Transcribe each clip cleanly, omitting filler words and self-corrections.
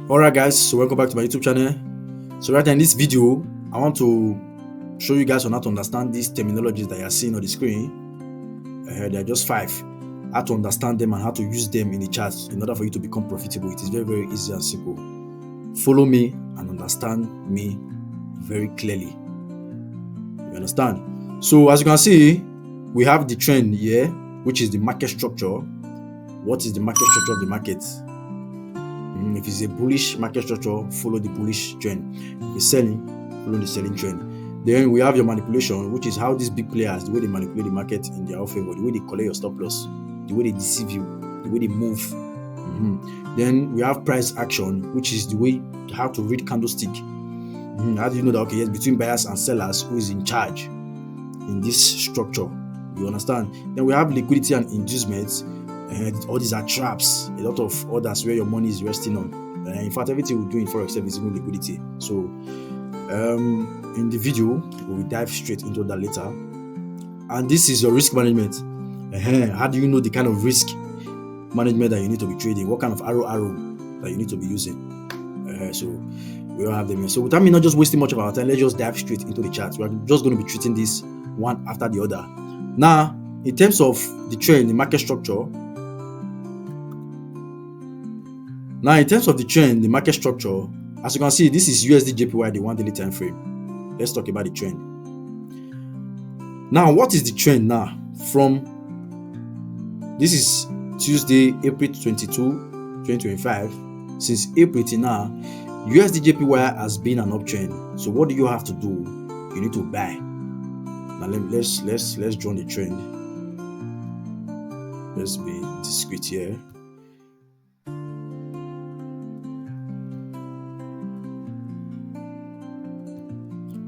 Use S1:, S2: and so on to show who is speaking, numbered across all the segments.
S1: Alright guys, so welcome back to my YouTube channel. So right now in this video, I want to show you guys on how to understand these terminologies that you are seeing on the screen. There are just 5. How to understand them and how to use them in the charts in order for you to become profitable. It is very easy and simple. Follow me and understand me very clearly. You understand? So as you can see, we have the trend here, which is the market structure. What is the market structure of the market? If it's a bullish market structure, follow the bullish trend. If it's selling, follow the selling trend. Then we have your manipulation, which is how these big players, the way they manipulate the market in their favor, the way they collect your stop loss, the way they deceive you, the way they move. Then we have price action, which is the way how to read candlestick. How do you know that, okay, yes, between buyers and sellers, who is in charge in this structure? You understand? Then we have liquidity and inducement. All these are traps, a lot of others where your money is resting on. In fact, everything we do in Forex is even liquidity. So in the video, we will dive straight into that later. And this is your risk management. How do you know the kind of risk management that you need to be trading? What kind of arrow that you need to be using? So we all have them here. So without me not just wasting much of our time, let's just dive straight into the charts. We're just going to be treating this one after the other. Now, in terms of the trend, the market structure, as you can see, this is USD JPY, the 1 daily time frame. Let's talk about the trend. Now, what is the trend now? This is Tuesday, April 22, 2025. Since April till now, USD JPY has been an uptrend. So what do you have to do? You need to buy. Now let's draw the trend. Let's be discreet here.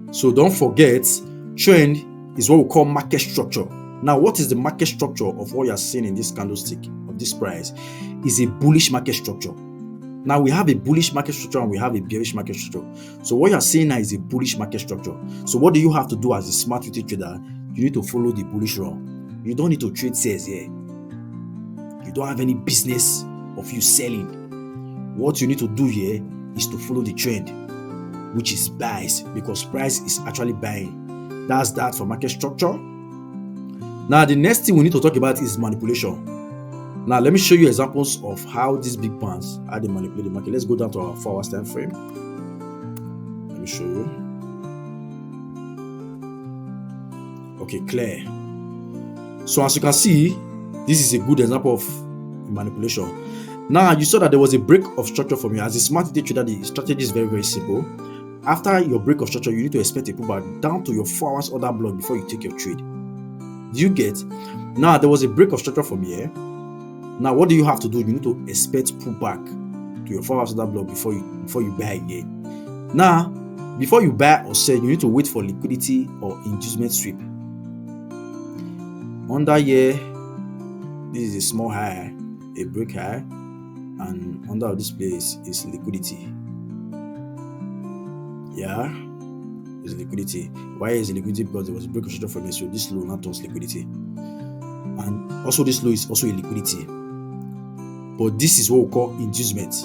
S1: So don't forget, trend is what we call market structure. Now, what is the market structure of what you are seeing in this candlestick of this price? Is a bullish market structure. Now, we have a bullish market structure and we have a bearish market structure. So what you are seeing now is a bullish market structure. So what do you have to do as a smart retail trader? You need to follow the bullish run. You don't need to trade shares here. You don't have any business of you selling. What you need to do here is to follow the trend, which is buys, because price is actually buying. That's that for market structure. Now, the next thing we need to talk about is manipulation. Now, let me show you examples of how these big bands, how they manipulate the market. Let's go down to our 4 hours time frame. Let me show you. Okay, clear. So as you can see, this is a good example of manipulation. Now, you saw that there was a break of structure from here. As a smart retail trader, the strategy is very simple. After your break of structure, you need to expect a pullback down to your 4 hours order block before you take your trade. Do you get? Now, there was a break of structure from here. Now, what do you have to do? You need to expect pullback to your 4 hours order block before you buy again. Now, before you buy or sell, you need to wait for liquidity or inducement sweep. Under here, this is a small high, a break high, and under this place is liquidity. Yeah, it's liquidity. Why is it liquidity? Because there was a break of structure from here, so this low now turns liquidity, and also this low is also a liquidity. But this is what we call inducement.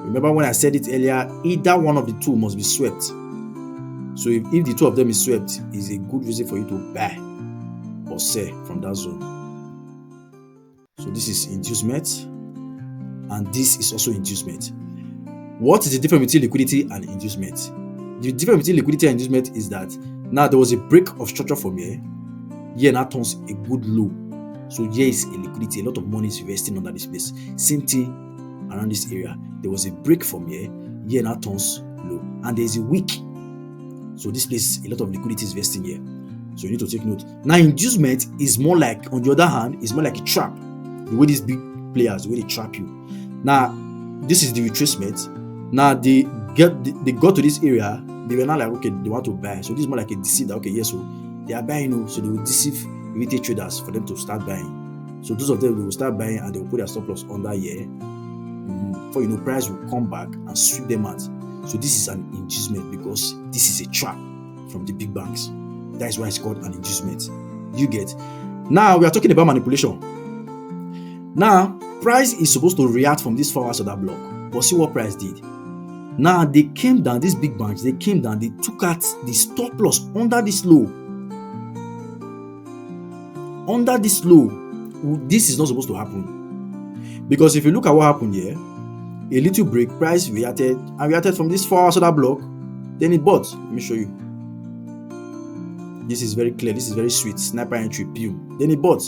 S1: Remember when I said it earlier, either one of the two must be swept. So if the two of them is swept, is a good reason for you to buy or sell from that zone. So this is inducement, and this is also inducement. What is the difference between liquidity and inducement? The difference between liquidity and inducement is that now there was a break of structure from here. Here now turns a good low. So here is a liquidity. A lot of money is investing under this place. Same thing around this area. There was a break from here. Here now turns low. And there is a wick. So this place, a lot of liquidity is investing here. So you need to take note. Now inducement is more like, on the other hand, is more like a trap. The way these big players, the way they trap you. Now, this is the retracement. Now they got to this area. They were not like, okay, they want to buy. So this is more like a deceive that, okay, yes, so they are buying, so they will deceive retail traders for them to start buying. So those of them, they will start buying and they will put their stop loss under here. Before you know, price will come back and sweep them out. So this is an inducement because this is a trap from the big banks. That is why it's called an inducement. You get? Now we are talking about manipulation. Now, price is supposed to react from this 4 hours order block. But see what price did. Now they came down, these big banks, they came down, they took out the stop loss under this low. Under this low, this is not supposed to happen. Because if you look at what happened here, a little break, price reacted and reacted from this 4 hours other block, then it bought. Let me show you. This is very clear, this is very sweet. Sniper entry, pew. Then it bought.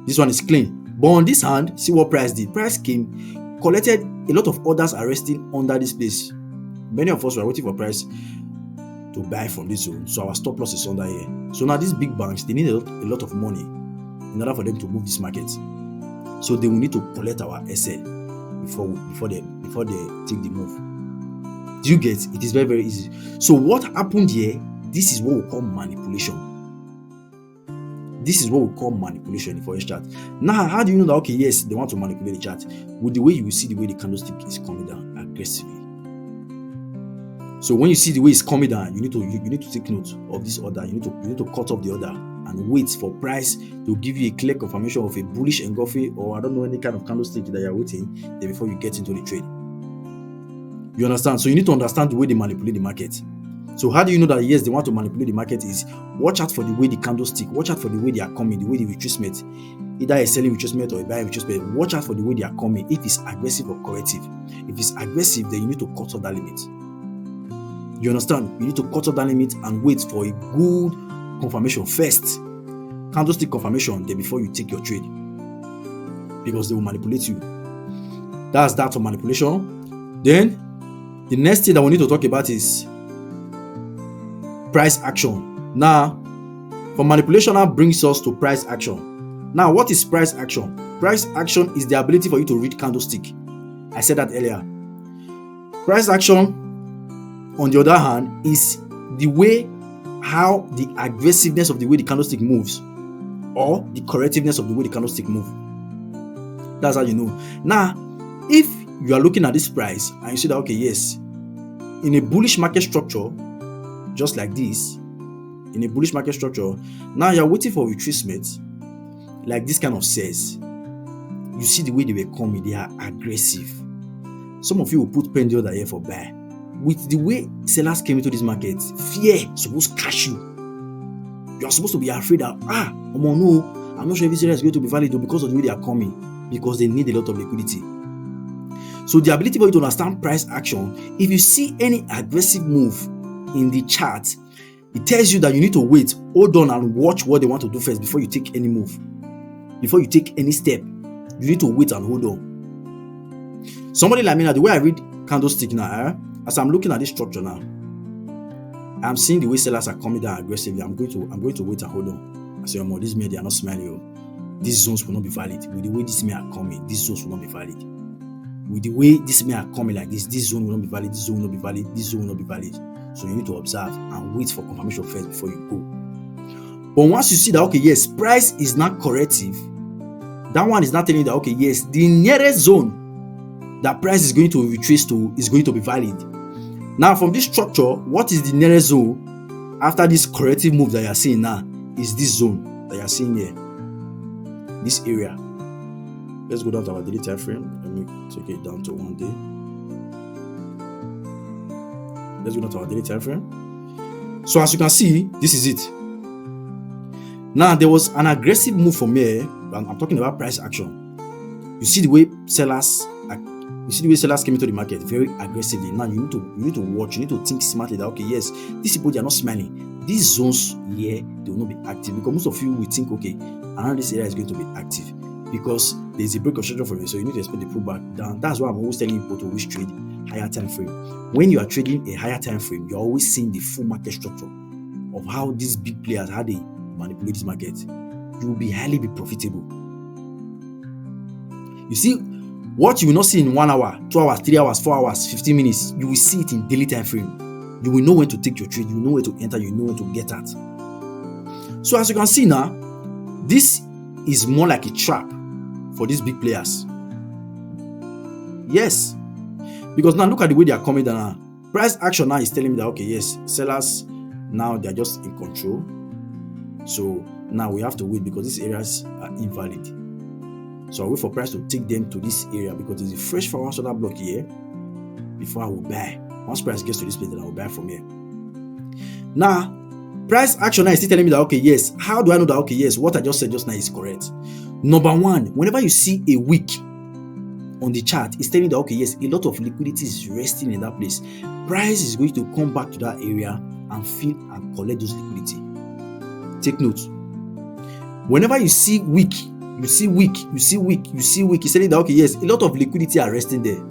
S1: This one is clean. But on this hand, see what price did. Price came, collected a lot of orders arresting under this place. Many of us were waiting for price to buy from this zone, so our stop loss is under here. So now these big banks, they need a lot of money in order for them to move this market. So they will need to collect our SL before they take the move. Do you get? It is very, very easy. So what happened here? This is what we call manipulation. This is what we call manipulation in Forex chart. Now, how do you know that? Okay, yes, they want to manipulate the chart with the way you will see the way the candlestick is coming down aggressively. So when you see the way it's coming down, you need to take note of this order. You need to cut off the order and wait for price to give you a clear confirmation of a bullish engulfing, or I don't know, any kind of candlestick that you're waiting then before you get into the trade. You understand? So you need to understand the way they manipulate the market. So how do you know that yes, they want to manipulate the market? Is watch out for the way the candlestick, watch out for the way they are coming, the way the retracement, either a selling retracement or a buying retracement. Watch out for the way they are coming, if it's aggressive or corrective. If it's aggressive, then you need to cut off that limit. You understand? You need to cut off that limit and wait for a good confirmation first, candlestick confirmation, then before you take your trade, because they will manipulate you. That's that for manipulation. Then the next thing that we need to talk about is price action. Now, for manipulation, that brings us to price action. Now, what is price action? Price action is the ability for you to read candlestick. I said that earlier. Price action, on the other hand, is the way how the aggressiveness of the way the candlestick moves, or the correctiveness of the way the candlestick moves. That's how you know. Now, if you are looking at this price and you see that, okay, yes, in a bullish market structure, just like this, in a bullish market structure, now you're waiting for retracement, like this kind of says. You see the way they were coming, they are aggressive. Some of you will put pen the other here for buy. With the way sellers came into this market, fear supposed to catch you. You are supposed to be afraid that, no, I'm not sure if this area is going to be valid because of the way they are coming, because they need a lot of liquidity. So the ability for you to understand price action, if you see any aggressive move in the chart, it tells you that you need to wait, hold on and watch what they want to do first before you take any move. Before you take any step, you need to wait and hold on. Somebody like me now, the way I read candlestick now, as I'm looking at this structure now, I'm seeing the way sellers are coming down aggressively. I'm going to wait and hold on. I say, these men, they are not smiling. These zones will not be valid. With the way these men are coming, these zones will not be valid. With the way these men are coming like this zone will not be valid, this zone will not be valid, this zone will not be valid. So you need to observe and wait for confirmation first before you go. But once you see that, okay, yes, price is not corrective, that one is not telling you that, okay, yes, the nearest zone that price is going to retrace to is going to be valid. Now, from this structure, what is the nearest zone after this corrective move that you are seeing now? Is this zone that you are seeing here, this area. Let's go down to our daily time frame. Let me take it down to 1 day. Let's go down to our daily time frame. So as you can see, this is it. Now, there was an aggressive move from here. I'm talking about price action. You see the way sellers came into the market very aggressively. Now you need to watch, you need to think smartly that, okay, yes, these people, they are not smiling. These zones here, they will not be active, because most of you will think, okay, around this area is going to be active because there's a break of structure for you, so you need to expect the pullback down. That's why I'm always telling people to always trade higher time frame. When you are trading a higher time frame, you're always seeing the full market structure of how these big players, how they manipulate this market. You will be highly profitable. You see, what you will not see in 1 hour, 2 hours, 3 hours, 4 hours, 15 minutes, you will see it in daily time frame. You will know when to take your trade, you will know where to enter, you will know where to get at. So as you can see now, this is more like a trap for these big players. Yes, because now look at the way they are coming down now. Price action now is telling me that, okay, yes, sellers now they are just in control. So now we have to wait because these areas are invalid. So I wait for price to take them to this area because there's a fresh forward order block here before I will buy. Once price gets to this place, then I will buy from here. Now, price action now is still telling me that, okay, yes. How do I know that, okay, yes, what I just said just now is correct? Number one, whenever you see a wick on the chart, it's telling you that, okay, yes, a lot of liquidity is resting in that place. Price is going to come back to that area and fill and collect those liquidity. Take note. Whenever you see wick, it's telling you that, okay, yes, a lot of liquidity are resting there.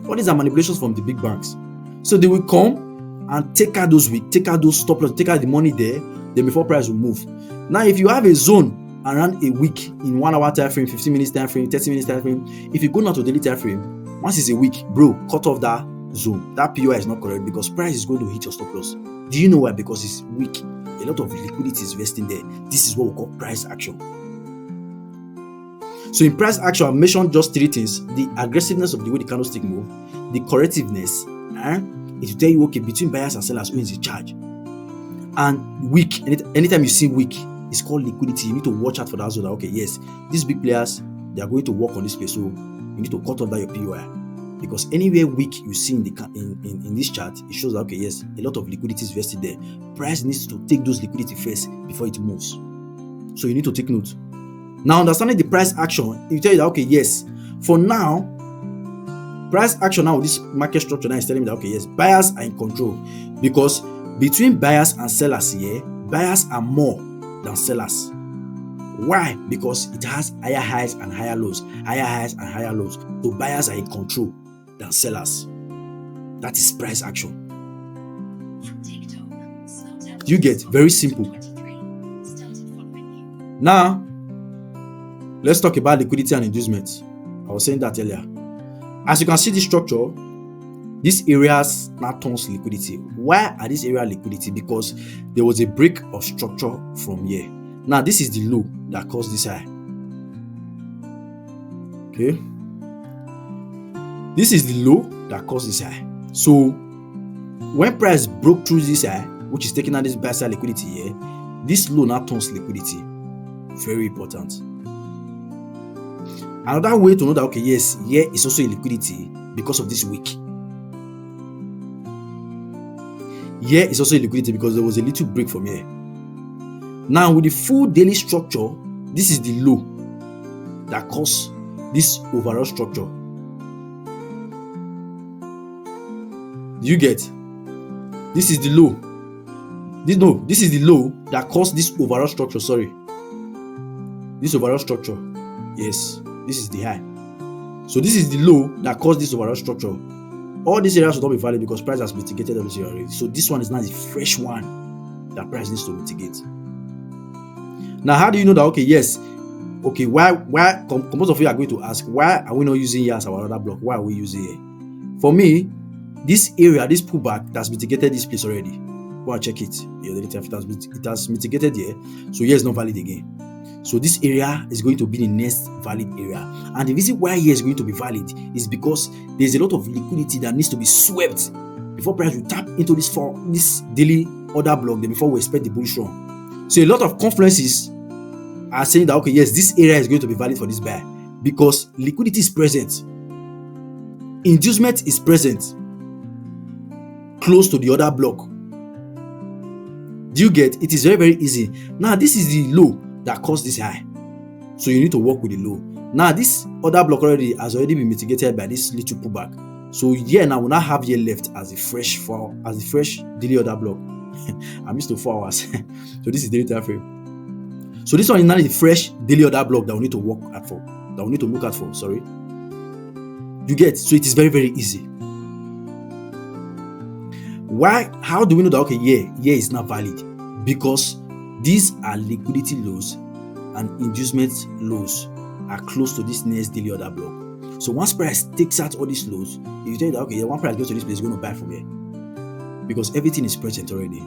S1: All these are manipulations from the big banks. So they will come and take out those wick, take out those stop loss, take out the money there, then before price will move. Now, if you have a zone around a wick in 1 hour time frame, 15 minutes time frame, 30 minutes time frame, if you go now to daily time frame, once it's a wick, bro, cut off that zone. That POI is not correct because price is going to hit your stop loss. Do you know why? Because it's weak. A lot of liquidity is resting there. This is what we call price action. So in price action, I've mentioned just 3 things: the aggressiveness of the way the candlestick move, the correctiveness, it will tell you, okay, between buyers and sellers, who is in charge, and weak. Anytime you see weak, it's called liquidity. You need to watch out for that. So that, okay, yes, these big players, they are going to work on this space, so you need to cut off that your POI, because anywhere weak you see in this chart, it shows that, okay, yes, a lot of liquidity is vested there. Price needs to take those liquidity first before it moves. So you need to take note. Now, understanding the price action, it will tell you that, okay, yes, for now, price action now, this market structure now is telling me that, okay, yes, buyers are in control, because between buyers and sellers here, buyers are more than sellers. Why? Because it has higher highs and higher lows, higher highs and higher lows. So buyers are in control than sellers. That is price action. You get very simple. Now, let's talk about liquidity and inducement. I was saying that earlier. As you can see, this structure, these areas now turns liquidity. Why are these areas liquidity? Because there was a break of structure from here. Now, this is the low that caused this high. Okay. This is the low that caused this high. So, when price broke through this high, which is taking out this buy side liquidity here, this low now turns liquidity. Very important. Another way to know that, okay, yes, here is also a liquidity because of this wick. Here is also a liquidity because there was a little break from here. Now, with the full daily structure, this is the low that caused this overall structure. Do you get? This is the low. This is the low that caused this overall structure. Sorry. This overall structure. Yes, this is the high. So this is the low that caused this overall structure. All these areas will not be valid because price has mitigated everything already. So this one is now the fresh one that price needs to mitigate. Now, how do you know that? Okay, yes. Okay, why most of you are going to ask, why are we not using here as our other block? Why are we using here? For me, this area, this pullback, that's mitigated this place already. Go and check it. It has mitigated here. So here is not valid again. So this area is going to be the next valid area. And the reason why here is going to be valid is because there's a lot of liquidity that needs to be swept before price will tap into this daily order block, then before we expect the bullish run. So a lot of conferences are saying that, okay, yes, this area is going to be valid for this buy because liquidity is present. Inducement is present close to the other block. Do you get? It is very, very easy. Now, this is the low that caused this high. So you need to work with the low. Now, this other block has already been mitigated by this little pullback. So here now we now have here left as the fresh daily order block. I'm used to 4 hours. So this is daily time frame. So this one is now the fresh daily order block that we need to look at for. Sorry. You get? So it is very, very easy. Why? How do we know that? Okay, here is not valid? Because these are liquidity lows and inducement lows are close to this next daily order block. So once price takes out all these lows, if you tell you that, okay, one price goes to this place, you're going to buy from here. Because everything is present already.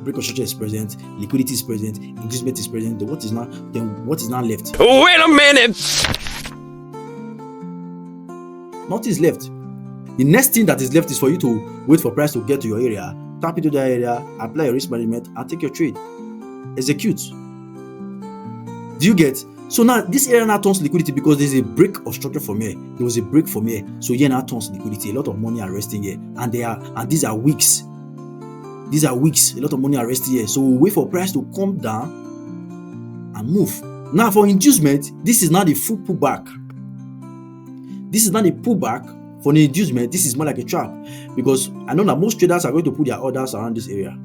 S1: Break of structure is present, liquidity is present, inducement is present. Then what is now left?
S2: Wait a minute!
S1: Nothing is left. The next thing that is left is for you to wait for price to get to your area, tap into that area, apply your risk management, and take your trade. Execute. Do you get? So now this area now turns liquidity because there's a break of structure from here. There was a break from here. So here now turns liquidity. A lot of money are resting here. And these are weeks. These are weeks. A lot of money are resting here. So we'll wait for price to come down and move. Now for inducement, this is not the full pullback. This is not a pullback. For the inducement, this is more like a trap, because I know that most traders are going to put their orders around this area.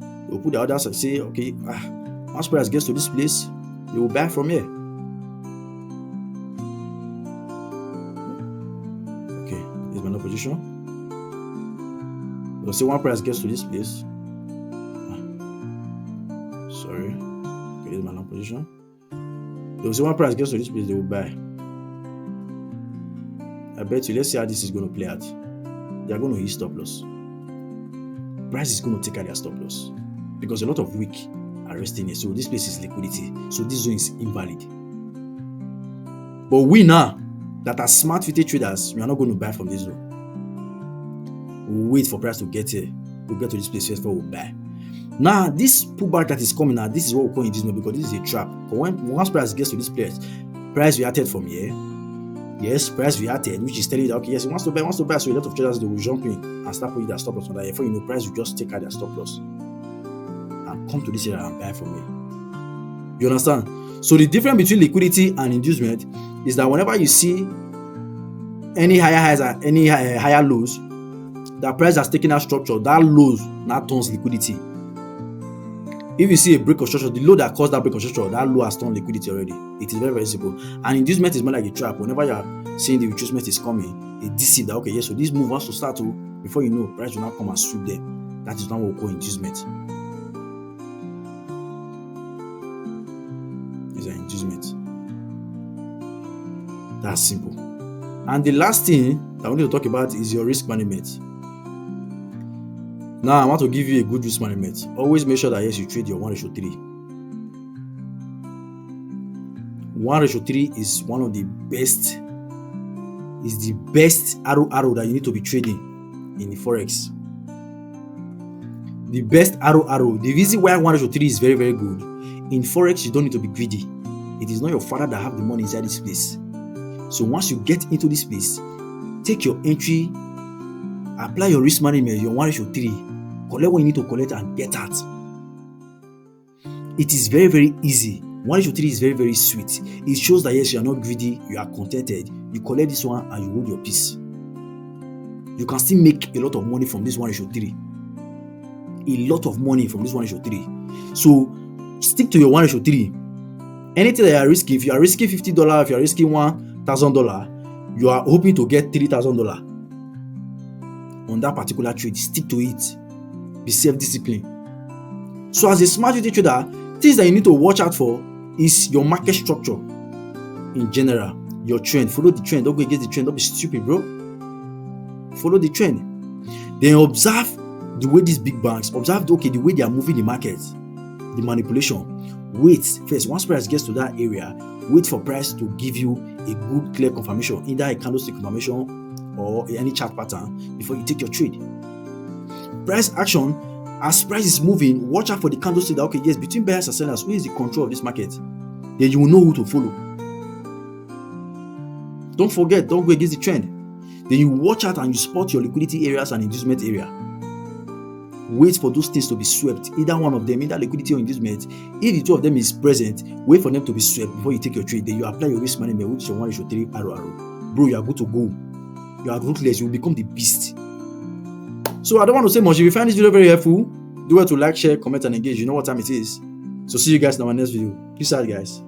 S1: They will put their orders and say, okay, once price gets to this place, they will buy from here. Okay, here's my long position. They'll say one price gets to this place. Sorry. Okay, here's my long position. They'll say one price gets to this place, they will buy. I bet you, let's see how this is going to play out. They are going to hit stop loss. Price is going to take out their stop loss because a lot of wick are resting here. So this place is liquidity. So this zone is invalid. But we now that are smart fitted traders, we are not going to buy from this zone. We'll wait for price to get here. We'll get to this place first before we'll buy. Now, this pullback that is coming now, this is what we call inducement, because this is a trap. But once price gets to this place, price reacted from here. Yes, price reacted, which is telling you that, okay, yes, it wants to buy. So a lot of traders, they will jump in and start putting their stop loss on that. Before you know, price will just take out their stop loss and come to this area and buy from here. You understand? So the difference between liquidity and inducement is that whenever you see any higher highs or any higher lows, that price has taken out structure, that lows now turns liquidity. If you see a break of structure, the low that caused that break of structure, that low has turned liquidity already. It is very, very simple. And inducement is more like a trap. Whenever you are seeing the retracement is coming, it deceives that, okay, yes, so this move wants to start to, before you know, price will now come and swoop them. That is not what we call inducement. These are inducement. That's simple. And the last thing that I want to talk about is your risk management. Now, I want to give you a good risk management. Always make sure that, yes, you trade your 1:3. 1:3 is one of the best, is the best arrow that you need to be trading in the Forex. The best arrow. The reason why 1:3 is very, very good. In Forex, you don't need to be greedy. It is not your father that have the money inside this place. So once you get into this place, take your entry, apply your risk management, your 1:3, collect what you need to collect and get out. It is very, very easy. 1:3 is very, very sweet. It shows that, yes, you are not greedy, you are contented. You collect this one and you hold your peace. You can still make a lot of money from this 1:3. A lot of money from this 1:3. So stick to your 1:3. Anything that you are risking, if you are risking $50, if you are risking $1,000, you are hoping to get $3,000 on that particular trade. Stick to it. Be self-disciplined. So as a smart trader, things that you need to watch out for is your market structure in general, your trend. Follow the trend. Don't go against the trend. Don't be stupid, bro. Follow the trend. Then observe the way these big banks, the way they are moving the market, the manipulation. Wait first. Once price gets to that area, wait for price to give you a good, clear confirmation, either a candlestick confirmation or any chart pattern before you take your trade. Price action, as price is moving, watch out for the candlestick that, okay, yes, between buyers and sellers, who is the control of this market? Then you will know who to follow. Don't forget, don't go against the trend. Then you watch out and you spot your liquidity areas and inducement area. Wait for those things to be swept, either one of them, either liquidity or inducement. If the two of them is present, wait for them to be swept before you take your trade. Then you apply your risk management, which is your 1:3 arrow. Bro, you are good to go. You are ruthless. You will become the beast. So I don't want to say much. If you find this video very helpful, do well to like, share, comment, and engage. You know what time it is. So see you guys in our next video. Peace out, guys.